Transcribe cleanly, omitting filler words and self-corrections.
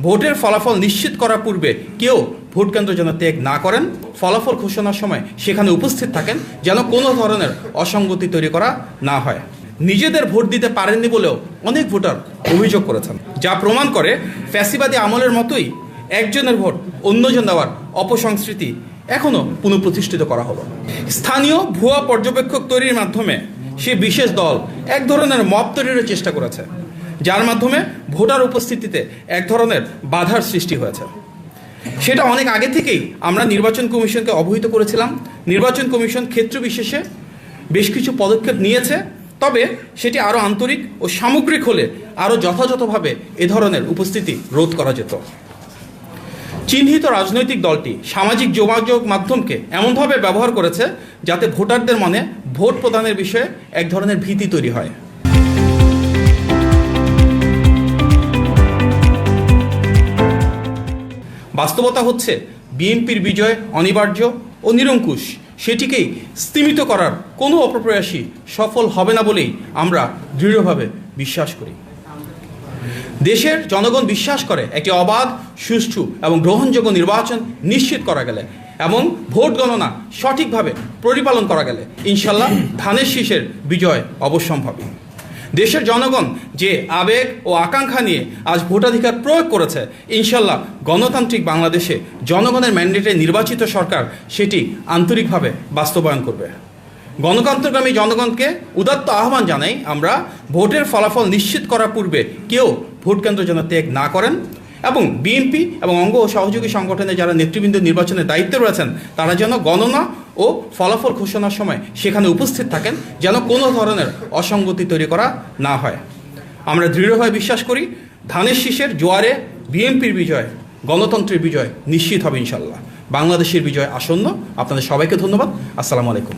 ভোটের ফলাফল নিশ্চিত করার পূর্বে কেউ ভোট কেন্দ্র যেন ত্যাগ না করেন, ফলাফল ঘোষণার সময় সেখানে উপস্থিত থাকেন, যেন কোনো ধরনের অসঙ্গতি তৈরি করা না হয়। নিজেদের ভোট দিতে পারেননি বলেও অনেক ভোটার অভিযোগ করেছেন, যা প্রমাণ করে ফ্যাসিবাদী আমলের মতোই একজনের ভোট অন্যজন দেওয়ার অপসংস্কৃতি এখনও পুনঃপ্রতিষ্ঠিত করা হলো। স্থানীয় ভুয়া পর্যবেক্ষক তৈরির মাধ্যমে সে বিশেষ দল এক ধরনের মব তৈরির চেষ্টা করেছে, যার মাধ্যমে ভোটার উপস্থিতিতে এক ধরনের বাধার সৃষ্টি হয়েছে। সেটা অনেক আগে থেকেই আমরা নির্বাচন কমিশনকে অবহিত করেছিলাম। নির্বাচন কমিশন ক্ষেত্র বিশেষে বেশ কিছু পদক্ষেপ নিয়েছে, তবে সেটি আরও আন্তরিক ও সামগ্রিক হলে আরও যথাযথভাবে এ ধরনের উপস্থিতি রোধ করা যেত। চিহ্নিত রাজনৈতিক দলটি সামাজিক যোগাযোগ মাধ্যমকে এমনভাবে ব্যবহার করেছে যাতে ভোটারদের মনে ভোট প্রদানের বিষয়ে এক ধরনের ভীতি তৈরি হয়। বাস্তবতা হচ্ছে বিএনপির বিজয় অনিবার্য ও নিরঙ্কুশ, সেটিকেই স্তিমিত করার কোনো অপপ্রয়াসই সফল হবে না বলেই আমরা দৃঢ়ভাবে বিশ্বাস করি। দেশের জনগণ বিশ্বাস করে একটি অবাধ, সুষ্ঠু এবং গ্রহণযোগ্য নির্বাচন নিশ্চিত করা গেলে এবং ভোট গণনা সঠিকভাবে পরিপালন করা গেলে ইনশাল্লাহ ধানের শীষের বিজয় অবশ্যম্ভাবী। দেশের জনগণ যে আবেগ ও আকাঙ্ক্ষা নিয়ে আজ ভোটাধিকার প্রয়োগ করেছে, ইনশাল্লাহ গণতান্ত্রিক বাংলাদেশে জনগণের ম্যান্ডেটে নির্বাচিত সরকার সেটি আন্তরিকভাবে বাস্তবায়ন করবে। গণতন্ত্রগামী জনগণকে উদাত্ত আহ্বান জানাই আমরা, ভোটের ফলাফল নিশ্চিত করার পূর্বে কেউ ভোট কেন্দ্র যেন ত্যাগ না করেন এবং বিএনপি এবং অঙ্গ ও সহযোগী সংগঠনে যারা নেতৃবৃন্দ নির্বাচনের দায়িত্বে রয়েছেন তারা যেন গণনা ও ফলাফল ঘোষণার সময় সেখানে উপস্থিত থাকেন, যেন কোনো ধরনের অসঙ্গতি তৈরি করা না হয়। আমরা দৃঢ়ভাবে বিশ্বাস করি ধানের শীষের জোয়ারে বিএনপির বিজয়, গণতন্ত্রের বিজয় নিশ্চিত হবে ইনশাল্লাহ। বাংলাদেশের বিজয় আসন্ন। আপনাদের সবাইকে ধন্যবাদ। আসসালামু আলাইকুম।